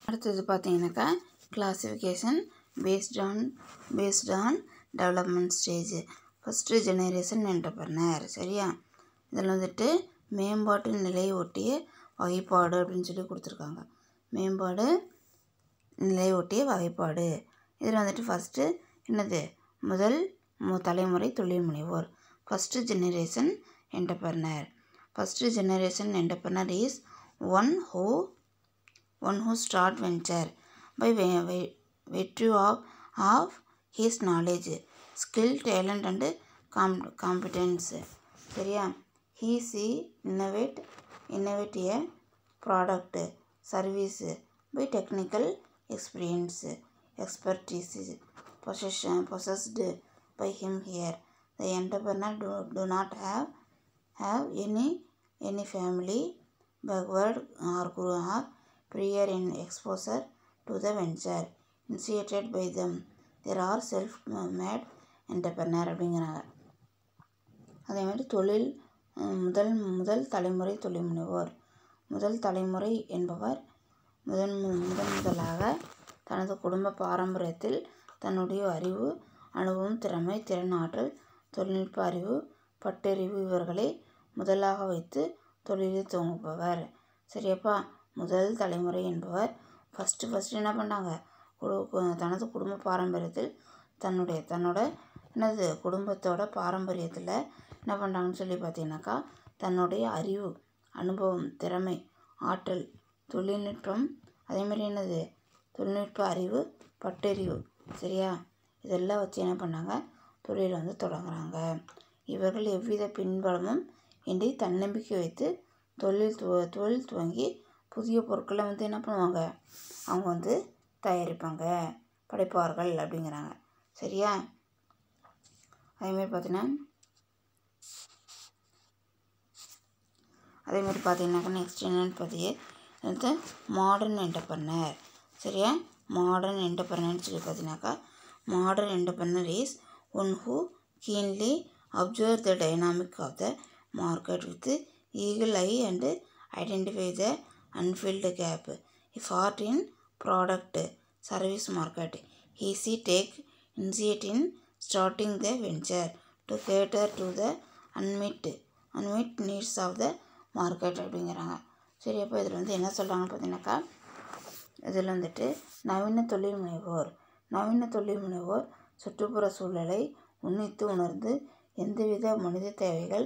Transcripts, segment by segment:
அடுத்தது பார்த்தீங்கன்னாக்கா classification based on development stage. First generation entrepreneur. சரியா, இதில் வந்துட்டு மேம்பாட்டு நிலையை ஒட்டிய வகைப்பாடு அப்படின்னு சொல்லி கொடுத்துருக்காங்க. மேம்பாடு நிலையை ஒட்டிய வகைப்பாடு. இதில் வந்துட்டு ஃபஸ்ட்டு என்னது, முதல் தலைமுறை தொழில் முனைவோர். First generation entrepreneur. First generation entrepreneur is one who start venture by virtue of his knowledge, skill, talent and competence. சரியா, he innovate a product, service by technical expertise possessed by him. Here the entrepreneur do not have any family backward or prior in exposure to the venture initiated by them. There are self-made entrepreneur அப்படிங்கிறாங்க. அதே மாதிரி முதல் தலைமுறை தொழில் முனைவோர். முதல் தலைமுறை என்பவர் முதலாக தனது குடும்ப பாரம்பரியத்தில் தன்னுடைய அறிவு, அனுபவம், திறமை, திறன், ஆற்றல், தொழில்நுட்ப அறிவு, பட்டறிவு இவர்களை முதலாக வைத்து தொழிலில் துவங்குபவர். சரியாப்பா, முதல் தலைமுறை என்பவர் ஃபஸ்ட்டு என்ன பண்ணாங்க, தனது குடும்ப பாரம்பரியத்தில் தன்னோட என்னது குடும்பத்தோட பாரம்பரியத்தில் என்ன பண்ணுறாங்கன்னு சொல்லி பார்த்தீங்கன்னாக்கா, தன்னுடைய அறிவு, அனுபவம், திறமை, ஆற்றல், தொழில்நுட்பம், அதேமாதிரி என்னது தொழில்நுட்ப அறிவு, பட்டறிவு, சரியா, இதெல்லாம் வச்சு என்ன பண்ணாங்க, தொழிலை வந்து தொடங்குறாங்க. இவர்கள் எவ்வித பின்பலமும் இன்றி தன்னம்பிக்கை வைத்து தொழில் துவங்கி புதிய பொருட்களை வந்து என்ன பண்ணுவாங்க, அவங்க வந்து தயாரிப்பாங்க, படைப்பார்கள் அப்படிங்கிறாங்க. சரியா, அதேமாதிரி பார்த்தீங்கன்னாக்கா நெக்ஸ்ட் என்னன்னு பார்த்தீங்க, மாடர்ன் என்டர்பிரனர். சரியா, மாடர்ன் என்டர்பிரனர்னு சொல்லி பார்த்தீங்கன்னாக்கா, modern entrepreneur is one who keenly observe the dynamic of the market with eagle eye and identify the unfilled gap. If art in product service market, he take initiative in starting the venture to cater to the unmet needs of the market அப்படிங்கிறாங்க. சரி, அப்போ இதில் வந்து என்ன சொல்கிறாங்கன்னு பார்த்தீங்கன்னாக்கா, இதில் வந்துட்டு நவீன தொழில் முனைவோர் சுற்றுப்புற சூழலை உன்னித்து உணர்ந்து எந்தவித மனித தேவைகள்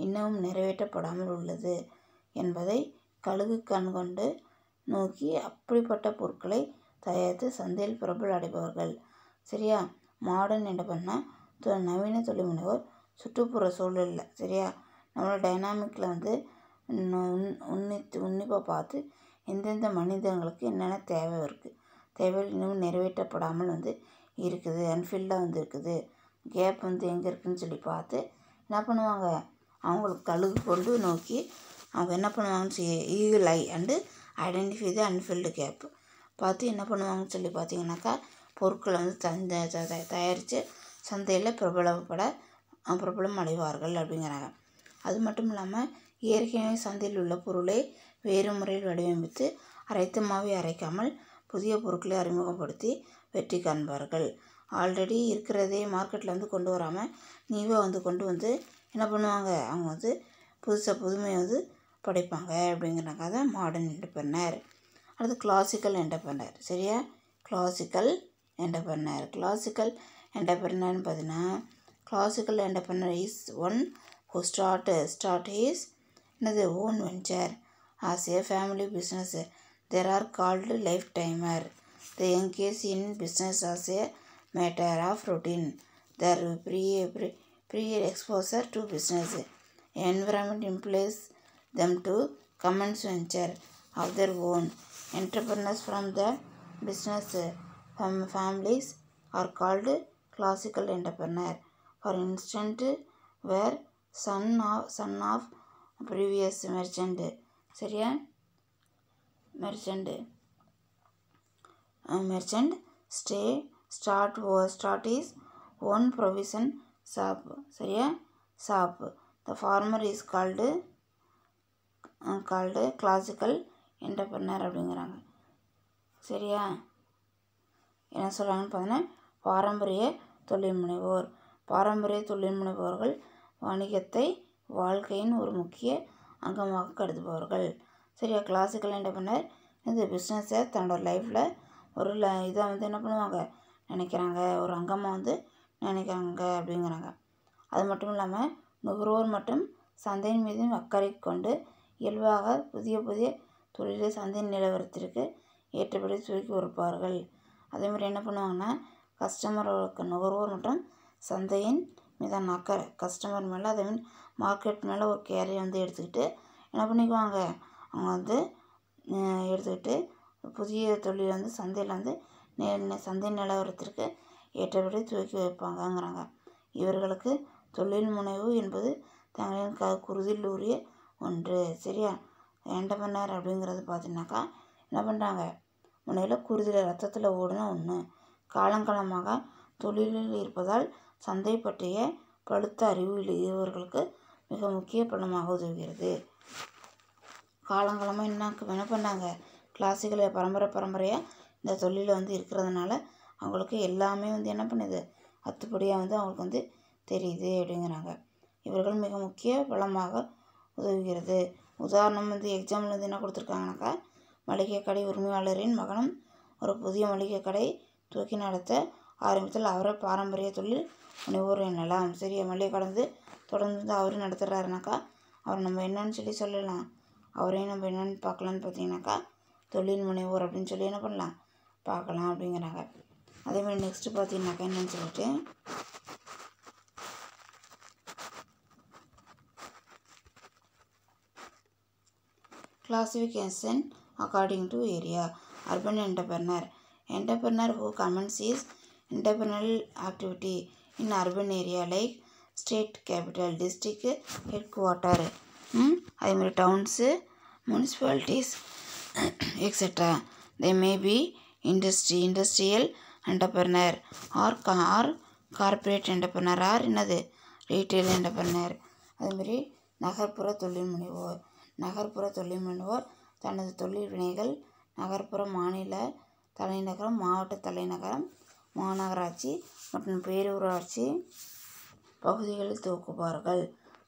இன்னமும் நிறைவேற்றப்படாமல் உள்ளது என்பதை கழுகு கண்கொண்டு நோக்கி அப்படிப்பட்ட பொருட்களை தயாரித்து சந்தையில் பிரபல அடைபவர்கள். சரியா, மாடர்ன் என்டர்பிரனர் நவீன தொழில் முனைவோர் சுற்றுப்புற சூழலில், சரியா, நம்மளோட டைனாமிக்கில் வந்து உன்னிப்பாக பார்த்து எந்தெந்த மனிதர்களுக்கு என்னென்ன தேவைகள் இன்னும் நிறைவேற்றப்படாமல் வந்து இருக்குது, அன்ஃபில்டாக வந்து இருக்குது, கேப் வந்து எங்கே இருக்குதுன்னு சொல்லி பார்த்து என்ன பண்ணுவாங்க, அவங்களுக்கு கழுகு கொண்டு நோக்கி அவங்க என்ன பண்ணுவாங்கன்னு eagle eye and identify the unfilled gap பார்த்து என்ன பண்ணுவாங்கன்னு சொல்லி பார்த்தீங்கன்னாக்கா, பொருட்களை வந்து தயாரித்து சந்தையில் பிரபலம் அடைவார்கள் அப்படிங்கிறாங்க. அது மட்டும் இல்லாமல் ஏற்கனவே சந்தையில் உள்ள பொருளை வேறு முறையில் வடிவமைத்து அரைத்தமாகவே அரைக்காமல் புதிய பொருட்களை அறிமுகப்படுத்தி வெற்றி காண்பார்கள். ஆல்ரெடி இருக்கிறதே மார்க்கெட்டில் வந்து கொண்டு வராமல் நீவாக வந்து கொண்டு வந்து என்ன பண்ணுவாங்க, அவங்க வந்து புதுமையை வந்து படைப்பாங்க அப்படிங்கிறாங்க. அதான் மாடர்ன் என்டர்பிரனர். அடுத்து கிளாசிக்கல் என்டர்பிரனர். சரியா, கிளாசிக்கல் என்டர்பிரனர்னு பார்த்தீங்கன்னா, classical entrepreneur is one who start his own venture as a family business. They are called lifetimer. They engage in business as a matter of routine. Their prior exposure to business environment impels them to commence venture of their own. Entrepreneurs from the business families are called classical entrepreneur. For instance, were son of previous merchant. சரியா, merchant start his own provision shop. சரியா, shop. The farmer is called classical entrepreneur அப்படிங்கிறாங்க. சரியா? என்ன சொல்கிறாங்கன்னு பார்த்தீங்கன்னா, பாரம்பரிய தொழில் முனைவோர். பாரம்பரிய தொழில் முனைவோர்கள் வணிகத்தை வாழ்க்கையின் ஒரு முக்கிய அங்கமாக கருதுபவர்கள். சரியா? கிளாசிக்கல் என்டர்பிரனர் இந்த பிஸ்னஸை தன்னோட லைஃப்பில் ஒரு இதை என்ன பண்ணுவாங்க, நினைக்கிறாங்க, ஒரு அங்கமாக நினைக்கிறாங்க அப்படிங்கிறாங்க. அது மட்டும் இல்லாமல் நுகர்வோர் மற்றும் சந்தையின் மீது அக்கறை கொண்டு இயல்பாக புதிய புதிய தொழிலை சந்தை நிலவரத்திற்கு ஏற்றபடி சுருக்கி கொடுப்பார்கள். அதேமாதிரி என்ன பண்ணுவாங்கன்னா, நுகர்வோர் மற்றும் சந்தையின் மீதான அக்கறை, கஸ்டமர் மேலே, அதேமாதிரி மார்க்கெட் மேலே ஒரு கேரை எடுத்துக்கிட்டு என்ன பண்ணிக்குவாங்க, அவங்க எடுத்துக்கிட்டு புதிய தொழில் சந்தையில் சந்தை நிலவரத்திற்கு ஏற்றபடி துவக்கி வைப்பாங்கங்கிறாங்க. இவர்களுக்கு தொழில் முனைவு என்பது தங்களின் குருதில் ஊறிய ஒன்று. சரியா? என்டர்பிரனர் அப்படிங்கிறது பார்த்தீங்கன்னாக்கா என்ன பண்ணுறாங்க, முனையில் குருதியில் ரத்தத்தில் ஓடின ஒன்று. காலங்காலமாக தொழிலில் இருப்பதால் சந்தை பற்றிய பழுத்த அறிவு இவர்களுக்கு மிக முக்கிய பலமாக உதவுகிறது. காலங்காலமாக என்ன பண்ணாங்க, கிளாசிக்கல் பரம்பரையாக இந்த தொழிலில் இருக்கிறதுனால அவங்களுக்கு எல்லாமே என்ன பண்ணுது, அத்துப்படியாக அவங்களுக்கு தெரியுது அப்படிங்கிறாங்க. இவர்கள் மிக முக்கிய பலமாக உதவுகிறது. உதாரணம் எக்ஸாம்பிள் என்ன கொடுத்துருக்காங்கனாக்கா, மளிகை கடை உரிமையாளரின் மகனும் ஒரு புதிய மளிகை கடை துவக்கி நடத்த ஆரம்பித்தால் அவரை பாரம்பரிய தொழில் முனைவோர் எனலாம். சரியா? மளிகை கடை தொடர்ந்து அவரும் நடத்துகிறாருனாக்கா அவர் நம்ம என்னன்னு சொல்லலாம், அவரையும் நம்ம என்னென்னு பார்க்கலான்னு பார்த்தீங்கன்னாக்கா தொழில் முனைவோர் அப்படின்னு சொல்லி என்ன பண்ணலாம், பார்க்கலாம் அப்படிங்கிறாங்க. அதேமாதிரி நெக்ஸ்ட்டு பார்த்தீங்கன்னாக்கா என்னன்னு சொல்லிட்டு, classification according to area. Urban entrepreneur. Entrepreneur who commences his entrepreneurial activity in urban area like state capital, district headquarter, அதேமாதிரி downs, municipalities etc. They may be industrial entrepreneur or corporate entrepreneur or retail entrepreneur. அதேமாதிரி நகர்ப்புற தொழில் முனைவோர். நகர்ப்புற தொழில் முனைவோர் தனது தொழில் வினைகள் நகர்ப்புற, மாநில தலைநகரம், மாவட்ட தலைநகரம், மாநகராட்சி மற்றும் பேரூராட்சி பகுதிகளில் துவக்குவார்கள்.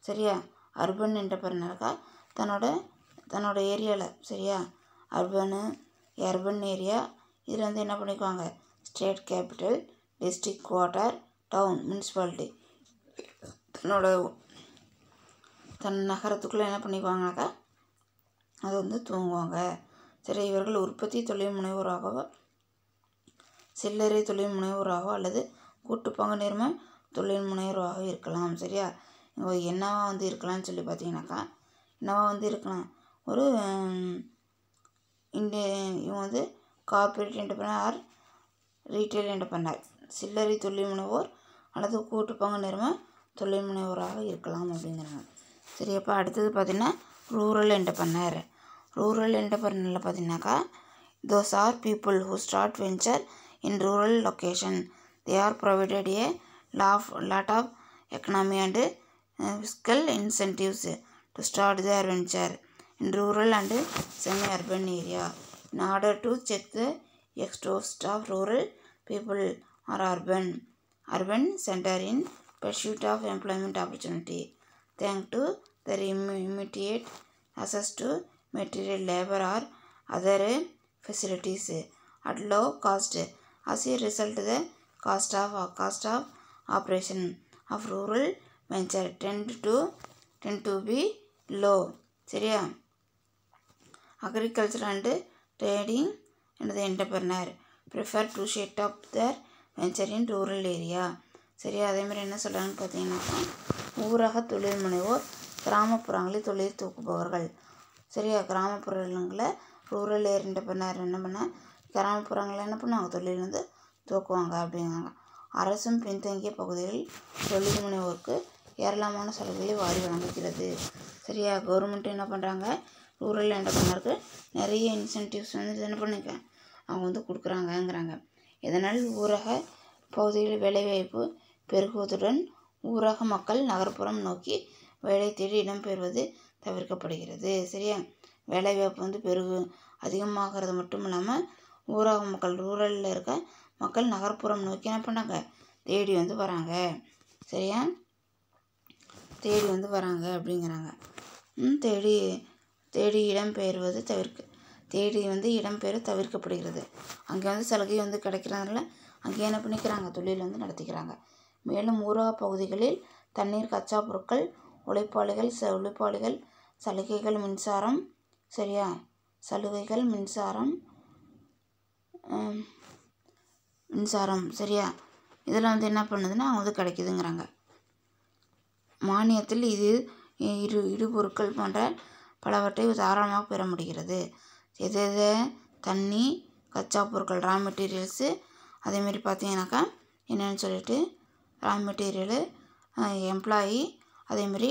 சரியா? அர்பன் என்டர்பிரனருக்கா தன்னோட ஏரியாவில், சரியா, அர்பன் ஏரியா இதில் என்ன பண்ணிக்குவாங்க, state capital, district quarter, town, municipality தன் நகரத்துக்குள்ளே என்ன பண்ணிக்குவாங்கனாக்கா அது தூங்குவாங்க. சரி, இவர்கள் உற்பத்தி தொழில் முனைவோராகவோ, சில்லறை தொழில் முனைவோராகவோ அல்லது கூட்டு பங்கு நிறுவன தொழில் முனைவோராக இருக்கலாம். சரியா? இவங்க என்னவா இருக்கலாம்னு சொல்லி பார்த்தீங்கன்னாக்கா, என்னவா இருக்கலாம், ஒரு இவங்க corporate entrepreneur or retail entrepreneur, சில்லறை தொழில் முனைவோர் அல்லது கூட்டு பங்கு நிறுவன தொழில் முனைவோராக இருக்கலாம் அப்படிங்கிறாங்க. சரி, அப்போ அடுத்தது பார்த்திங்கன்னா ரூரல் என்டர்பிரனர். ரூரல் என்டர்பிரனரில் பார்த்தீங்கன்னாக்கா, those are people who start venture in rural location. They are provided a lot of economy and fiscal incentives to start their venture in rural and semi-urban area in order to check the exhaust of rural people or urban center in pursuit of employment opportunity. Thanks to their immediate access to material, labor or other facilities at low cost. As a result, the cost of operation of rural venture tend to be low. சரியா? Agriculture and trading and the entrepreneur prefer to set up their venture in rural area. சரியா? அதேமாதிரி என்ன சொல்கிறாங்கன்னு பார்த்தீங்கன்னாக்கா, ஊரக தொழில் முனைவோர் கிராமப்புறங்களில் தொழில் தூக்குபவர்கள். சரியா? கிராமப்புறங்களில் ரூரல் என்டர்பிரனர் என்ன பண்ணால் கிராமப்புறங்களில் என்ன பண்ணுவாங்க, தொழில் தூக்குவாங்க அப்படிங்காங்க. அரசும் பின்தங்கிய பகுதிகளில் தொழில் முனைவோருக்கு ஏராளமான சலுகைகளை வாரி வழங்குகிறது. சரியா? கவர்மெண்ட் என்ன பண்ணுறாங்க, ரூரல் என்டர்பிரனருக்கு நிறைய இன்சென்டிவ்ஸ் என்ன பண்ணிக்க அவங்க கொடுக்குறாங்கங்கிறாங்க. இதனால் ஊரக பகுதிகளில் வேலைவாய்ப்பு பெருகுவதுடன் ஊரக மக்கள் நகர்ப்புறம் நோக்கி வேலை தேடி இடம்பெறுவது தவிர்க்கப்படுகிறது. சரியா? வேலைவாய்ப்பு அதிகமாகிறது மட்டும் இல்லாமல் ஊரக மக்கள் ரூரலில் இருக்க மக்கள் நகர்ப்புறம் நோக்கி என்ன பண்ணாங்க தேடி வந்து வராங்க. சரியா, தேடி வந்து வராங்க அப்படிங்கிறாங்க. தேடி தேடி இடம்பெயர்வது தேடி வந்து இடம்பெயர தவிர்க்கப்படுகிறது. அங்கே வந்து சலுகை வந்து கிடைக்கிறதுனால அங்கே என்ன பண்ணிக்கிறாங்க தொழில் வந்து நடத்திக்கிறாங்க. மேலும் ஊரக பகுதிகளில் தண்ணீர், கச்சா பொருட்கள், உழைப்பாளிகள் சலுகைகள், மின்சாரம், சரியா, சலுகைகள், மின்சாரம் சரியா, இதெல்லாம் வந்து என்ன பண்ணுதுன்னா அவங்க வந்து கிடைக்குதுங்கிறாங்க. மானியத்தில் இடுபொருட்கள் போன்ற பலவற்றை தாராளமாக பெற முடிகிறது. எது தண்ணி, கச்சா பொருட்கள், ரா மெட்டீரியல்ஸு, அதேமாரி பார்த்தீங்கன்னாக்கா என்னென்னு சொல்லிட்டு ரா மெட்டீரியலு, எம்ப்ளாயி, அதேமாரி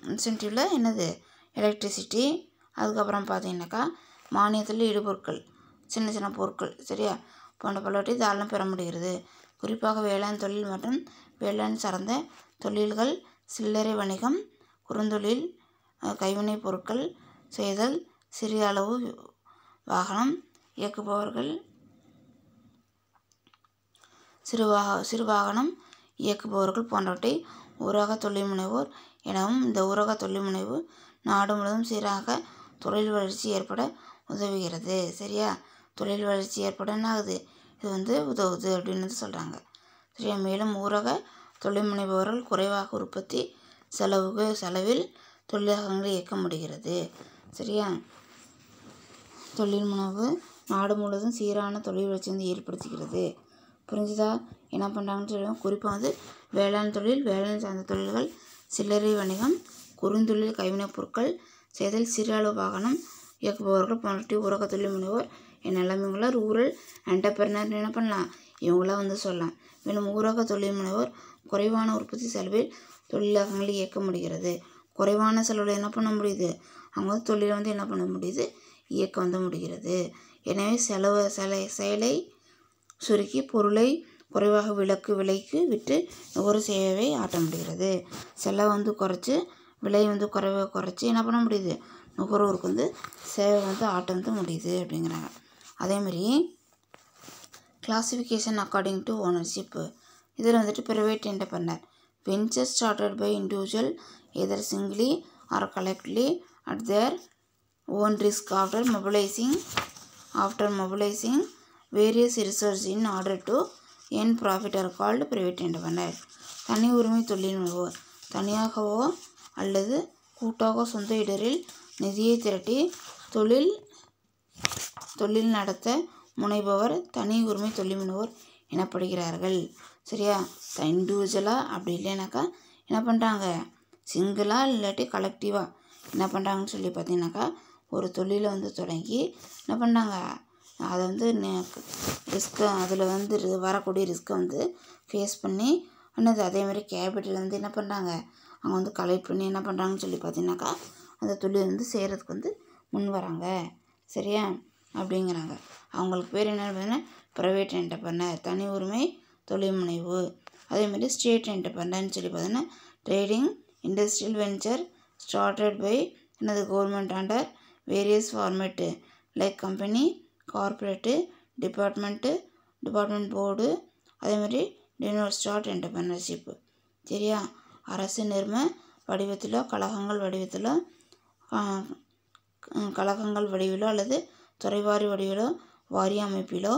இன்சென்டிவில் என்னது எலக்ட்ரிசிட்டி. அதுக்கப்புறம் பார்த்தீங்கன்னாக்கா மானியத்தில் இடுபொருட்கள், சின்ன சின்ன பொருட்கள் சரியா போன்ற பலவற்றை தாராளம் பெற முடிகிறது. குறிப்பாக வேளாண் தொழில் மற்றும் வேளாண் சார்ந்த தொழில்கள், சில்லறை வணிகம், குறுந்தொழில், கைவினைப் பொருட்கள் செய்தல், சிறிய அளவு வாகனம் இயக்குபவர்கள், சிறு வாகனம் இயக்குபவர்கள் போன்றவற்றை ஊரக தொழில் முனைவோர் எனவும் இந்த ஊரக தொழில் முனைவு நாடு முழுவதும் சீராக தொழில் வளர்ச்சி ஏற்பட உதவுகிறது. சரியா, தொழில் வளர்ச்சி ஏற்பட என்ன ஆகுது இது வந்து உதவுது அப்படின்னு வந்து சொல்கிறாங்க. சரியா, மேலும் ஊரக தொழில் முனைபவர்கள் குறைவாக உற்பத்தி செலவில் தொழிலகங்களை இயக்க முடிகிறது. சரியா, தொழில் முனைவு நாடு முழுவதும் சீரான தொழில் வளர்ச்சி வந்து ஏற்படுத்துகிறது. புரிஞ்சுதா? என்ன பண்ணுறாங்கன்னு சொல்லுவோம். குறிப்பாக வந்து வேளாண் தொழில், வேளாண் சார்ந்த தொழில்கள், சில்லறை வணிகம், குறுந்தொழில், கைவினைப் பொருட்கள் செய்தல், சிறு அளவு வாகனம் இயக்குபவர்கள் போன்றவற்றை ஊரக தொழில் முனைவோர் என்னெல்லாம் இவங்கள ரூரல் என்டர்பிரனர் என்ன பண்ணலாம் இவங்களாம் வந்து சொல்லலாம். மேலும் ஊரக தொழில் முனைவோர் குறைவான உற்பத்தி செலவில் தொழிலகங்களை இயக்க முடிகிறது. குறைவான செலவில் என்ன பண்ண முடியுது அவங்க வந்து தொழிலை வந்து என்ன பண்ண முடியுது இயக்க வந்து முடிகிறது. எனவே செயலை சுருக்கி பொருளை குறைவாக விலைக்கு விட்டு நுகர்வு சேவை ஆட்ட முடிகிறது. செலவை வந்து குறைச்சி விலை வந்து குறைச்சி என்ன பண்ண முடியுது நுகர்வோருக்கு வந்து சேவை வந்து ஆட்ட வந்து முடியுது அப்படிங்கிறாங்க. அதேமாதிரி கிளாசிஃபிகேஷன் அக்கார்டிங் டு ஓனர்ஷிப்பு, இதில் வந்துட்டு private entrepreneur venture started by individual either singly or collectively at their own risk after mobilizing various resources in order to earn profit are called private entrepreneur. தனி உரிமை தொழில் முனைவோர் தனியாகவோ அல்லது கூட்டாக சொந்த இடரில் நிதியை திரட்டி தொழில் நடத்த முனைபவர் தனி உரிமை தொழில் முனைவோர் எனப்படுகிறார்கள். சரியா, இண்டிவிஜுவலாக அப்படி இல்லைனாக்கா என்ன பண்ணுறாங்க சிங்கிளாக இல்லாட்டி கலெக்டிவாக என்ன பண்ணுறாங்கன்னு சொல்லி பார்த்தீங்கன்னாக்கா ஒரு தொழிலை வந்து தொடங்கி என்ன பண்ணாங்க அதை வந்து ரிஸ்க்கை அதில் வந்து வரக்கூடிய ரிஸ்க்கை வந்து ஃபேஸ் பண்ணி என்னது அதேமாதிரி கேபிட்டல் வந்து என்ன பண்ணுறாங்க அவங்க வந்து கலெக்ட் பண்ணி என்ன பண்ணுறாங்கன்னு சொல்லி பார்த்தீங்கன்னாக்கா அந்த தொழில் வந்து செய்கிறதுக்கு வந்து முன் வராங்க. சரியா அப்படிங்கிறாங்க. அவங்களுக்கு பேர் என்ன ப்ரைவேட் என்டர்பிரனர் தனி உரிமை தொழில் முனைவு. அதேமாதிரி ஸ்டேட் என்டர்பிரனர்னு சொல்லி பார்த்தீங்கன்னா trading industrial venture started by என்னது government under various format like company, corporate, department board, அதேமாதிரி ஸ்டார்ட் என்டர்பிரனர்ஷிப்பு. சரியா, அரசு நிர்ம வடிவத்திலோ கழகங்கள் வடிவிலோ அல்லது துறைவாரி வடிவிலோ வாரிய அமைப்பிலோ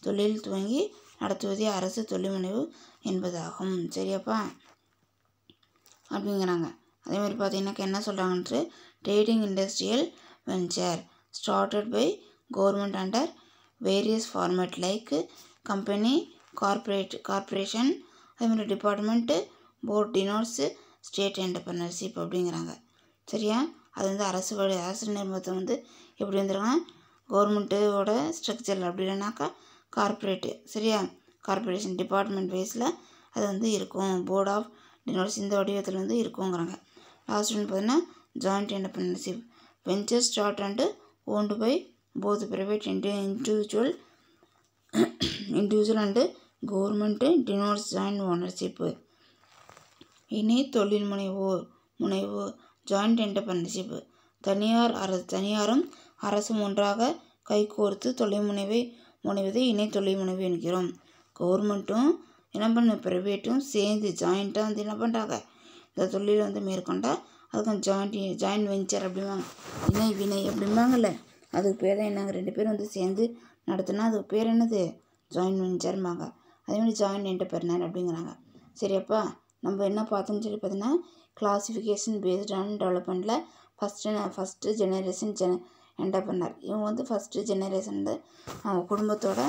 தொழில் துவங்கி நடத்துவதே அரசு தொழில் முனைவு என்பதாகும். சரியாப்பா அப்படிங்கிறாங்க. அதேமாதிரி பார்த்தீங்கன்னாக்கா என்ன சொல்கிறாங்கன்ட்டு trading industrial venture started by government under various format like company, corporation, அதேமாதிரி department board denotes state entrepreneurship அப்படிங்கிறாங்க. சரியா, அது வந்து அரசு நிர்வாகத்தை வந்து எப்படி வந்துருக்காங்க கவர்மெண்ட்டோட ஸ்ட்ரக்சர் அப்படி இல்லைனாக்கா கார்பரேட்டு. சரியா, கார்பரேஷன் டிபார்ட்மெண்ட் வைஸில் அது வந்து இருக்கும். போர்ட் ஆஃப் டினோட்ஸ் இந்த வடிவத்தில் வந்து இருக்குங்கிறாங்க. லாஸ்ட் ஒன்று பார்த்தீங்கன்னா joint entrepreneurship venture start and owned by both private individual and government denotes joint ownership. இணை தொழில் முனைவு ஜாயிண்ட் என்டர்பிரனர்ஷிப் தனியாரும் அரசும் ஒன்றாக கைகோர்த்து முனைவதை இணை தொழில் முனைவு என்கிறோம். கவர்மெண்ட்டும் என்ன பண்ணு ப்ரைவேட்டும் சேர்ந்து ஜாயிண்ட்டாக வந்து என்ன பண்ணுறாங்க இந்த தொழிலை வந்து மேற்கொண்டால் அதுக்கு ஜாயின்ட் வெஞ்சர் அப்படிம்பாங்க, இணை வினை அப்படிம்பாங்கல்ல, அதுக்கு பேர் தான் என்னங்க 2 பேரும் வந்து சேர்ந்து நடத்துனா அதுக்கு பேர் என்னது ஜாயின்ட் வெஞ்சர்ம்பாங்க. அதேமாதிரி ஜாயின்ட் என்டர்பிரனர் அப்படிங்கிறாங்க. சரியாப்பா, நம்ம என்ன பார்த்தோம்னு சொல்லி பார்த்தீங்கன்னா கிளாசிஃபிகேஷன் பேஸ்ட் ஆன் டெவலப்மெண்ட்டில் ஃபஸ்ட்டு ஜெனரேஷன் என்டர்பிரனர். இவங்க வந்து ஃபஸ்ட்டு ஜெனரேஷன் வந்து அவங்க குடும்பத்தோட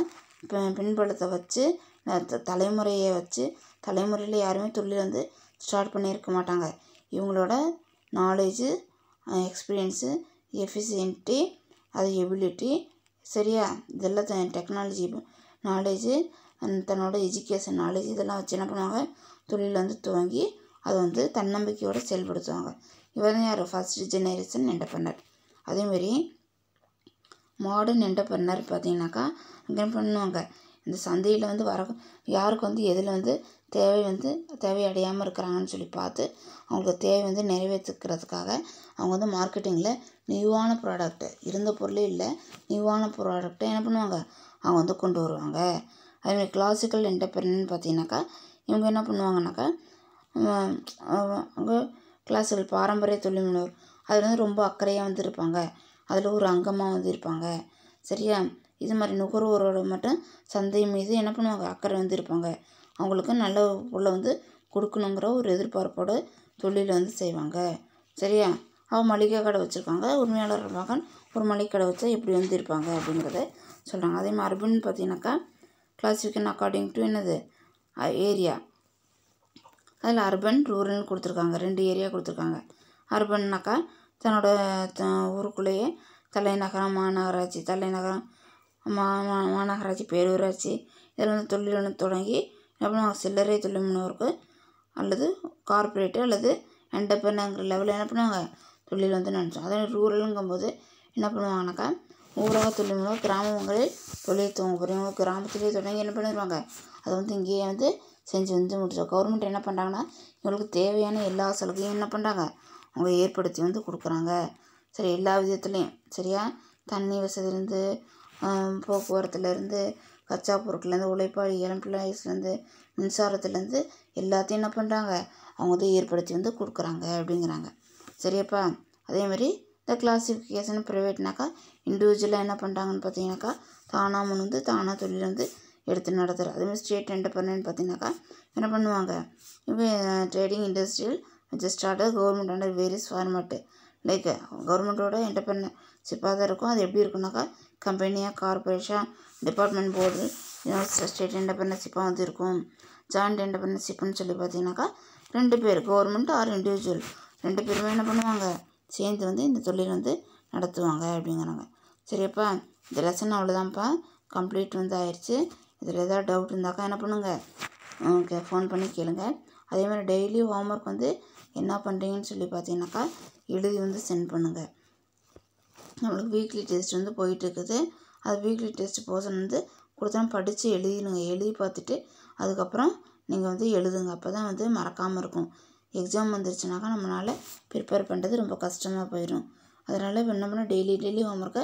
பின்புலத்தை வச்சு தலைமுறையை வச்சு தலைமுறையில் யாருமே தொழில் வந்து ஸ்டார்ட் பண்ணியிருக்க மாட்டாங்க. இவங்களோட நாலேஜு, எக்ஸ்பீரியன்ஸு, எஃபிஷியன்ட்டி, அது எபிலிட்டி, சரியா, இதெல்லாம் டெக்னாலஜி நாலேஜு, தன்னோட எஜுகேஷன் நாலேஜ் இதெல்லாம் வச்சு என்ன பண்ணுவாங்க தொழில் வந்து துவங்கி அதை வந்து தன்னம்பிக்கையோடு செயல்படுத்துவாங்க. இவர் தான் யார் ஃபஸ்ட்டு ஜெனரேஷன் என்டர்பிரனர். அதேமாரி மாடர்ன் என்டர்பிரனர் பார்த்தீங்கன்னாக்கா என்ன பண்ணுவாங்க இந்த சந்தையில் வந்து யாருக்கு வந்து எதில் வந்து தேவை அடையாமல் இருக்கிறாங்கன்னு சொல்லி பார்த்து அவங்களுக்கு தேவை வந்து நிறைவேற்றிக்கிறதுக்காக அவங்க வந்து மார்க்கெட்டிங்கில் நியூவான ப்ராடக்ட்டு இருந்த பொருளே இல்லை நியூவான ப்ராடக்ட்டை என்ன பண்ணுவாங்க அவங்க வந்து கொண்டு வருவாங்க. அதேமாதிரி கிளாசிக்கல் என்டர்பிரனர்னு பார்த்தீங்கன்னாக்கா இவங்க என்ன பண்ணுவாங்கனாக்கா அவங்க கிளாசிக்கல் பாரம்பரிய தொழில் முனைவோர் அதில் வந்து ரொம்ப அக்கறையாக வந்து இருப்பாங்க, அதில் ஒரு அங்கமாக வந்து இருப்பாங்க. சரியா, இது மாதிரி நுகர்வோரோட மட்டும் சந்தை மீது என்ன பண்ணுவாங்க அக்கறை வந்து இருப்பாங்க. அவங்களுக்கு நல்ல பொருளை வந்து கொடுக்கணுங்கிற ஒரு எதிர்பார்ப்போட தொழிலை வந்து செய்வாங்க. சரியா, அவன் மளிகை கடை வச்சுருக்காங்க, உரிமையாளர் மகன் ஒரு மளிகை கடை வச்சா எப்படி வந்து இருப்பாங்க அப்படிங்கிறத சொல்கிறாங்க. அதே மாதிரி அர்பன் பார்த்தீங்கன்னாக்கா கிளாசிஃபிகேஷன் அக்கார்டிங் டு என்னது ஏரியா, அதில் அர்பன் ரூரல்னு கொடுத்துருக்காங்க, 2 ஏரியா கொடுத்துருக்காங்க. அர்பன்னாக்கா தன்னோட ஊருக்குள்ளேயே தலைநகரம், மாநகராட்சி, தலைநகரம், மாநகராட்சி, பேரூராட்சி இதில் வந்து தொழில் வந்து தொடங்கி என்ன பண்ணுவாங்க சில்லறை தொழில் முனைவோருக்கு அல்லது கார்ப்பரேட்டு அல்லது என்டர்பிரனர்ங்கிற லெவலில் என்ன பண்ணுவாங்க தொழில் வந்து நினச்சோம். அதே ரூரலுங்கும்போது என்ன பண்ணுவாங்கனாக்கா ஊரக தொழில் முனைவோர் கிராமங்களில் தொழில் துவங்குறவங்க கிராமத்திலே தொடங்கி என்ன பண்ணிடுவாங்க அதை வந்து இங்கேயே வந்து செஞ்சு வந்து முடிச்சோம். கவர்மெண்ட் என்ன பண்ணுறாங்கன்னா இவங்களுக்கு தேவையான எல்லா சலுகையும் என்ன பண்ணுறாங்க அவங்க ஏற்படுத்தி வந்து கொடுக்குறாங்க. சரி, எல்லா விதத்துலேயும் சரியா, தண்ணி வசதியிலேருந்து போக்குவரத்துலேருந்து கச்சா பொருட்கள்லேருந்து உழைப்பாளி எம்ப்ளாயீஸ்லேருந்து மின்சாரத்துலேருந்து எல்லாத்தையும் என்ன பண்ணுறாங்க அவங்க வந்து ஏற்படுத்தி வந்து கொடுக்குறாங்க அப்படிங்கிறாங்க. சரியாப்பா, அதேமாதிரி இந்த கிளாசிஃபிகேஷன் ப்ரைவேட்னாக்கா இண்டிவிஜுவலாக என்ன பண்ணுறாங்கன்னு பார்த்தீங்கன்னாக்கா தானாக முன் வந்து தானாக தொழில் வந்து எடுத்து நடத்துகிற. அதேமாதிரி ஸ்டேட் என்டர்பிரனர்னு பார்த்தீங்கன்னாக்கா என்ன பண்ணுவாங்க இவங்க trading industrial start government under various format like கவர்மெண்ட்டோட என்டர்பிரனர்ஷிப்பாக தான் இருக்கும். அது எப்படி இருக்குன்னாக்கா கம்பெனியாக கார்பரேஷன் டிபார்ட்மெண்ட் போர்டு ஸ்டேட் என்டர்பிரனர்ஷிப்பாக வந்து இருக்கும். ஜாயிண்ட் என்டர்பிரனர்ஷிப்னு சொல்லி பார்த்தீங்கன்னாக்கா 2 பேர் கவர்மெண்ட் ஆர் இண்டிவிஜுவல் 2 பேருமே என்ன பண்ணுவாங்க சேர்ந்து வந்து இந்த தொழில் வந்து நடத்துவாங்க அப்படிங்கிறாங்க. சரியாப்பா, இந்த லெசன் அவ்வளோதான்ப்பா, கம்ப்ளீட் வந்து ஆயிடுச்சு. இதில் ஏதாவது டவுட் இருந்தாக்கா என்ன பண்ணுங்கள் ஓகே ஃபோன் பண்ணி கேளுங்க. அதேமாதிரி டெய்லி ஹோம்ஒர்க் வந்து என்ன பண்ணுறீங்கன்னு சொல்லி பார்த்தீங்கன்னாக்கா எழுதி வந்து சென்ட் பண்ணுங்கள். நம்மளுக்கு வீக்லி டெஸ்ட் வந்து போயிட்டுருக்குது. அது வீக்லி டெஸ்ட் போர்ஷன் வந்து கொடுத்தா படித்து எழுதிடுங்க. எழுதி பார்த்துட்டு அதுக்கப்புறம் நீங்கள் வந்து எழுதுங்க. அப்போ தான் வந்து மறக்காமல் இருக்கும். எக்ஸாம் வந்துருச்சுனாக்கா நம்மளால் ப்ரிப்பேர் பண்ணுறது ரொம்ப கஷ்டமாக போயிடும். அதனால் என்ன பண்ணால் டெய்லி ஹோம்ஒர்க்கை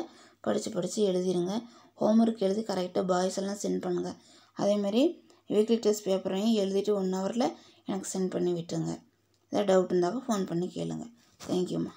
படித்து எழுதிடுங்க. ஹோம்ஒர்க் எழுதி கரெக்டாக பாய்ஸ் எல்லாம் சென்ட் பண்ணுங்கள். அதேமாதிரி வீக்லி டெஸ்ட் பேப்பரையும் எழுதிட்டு 1 ஹவரில் எனக்கு சென்ட் பண்ணி விட்டுருங்க. ஏதாவது டவுட் இருந்தாக்கா ஃபோன் பண்ணி கேளுங்க. தேங்க்யூம்மா.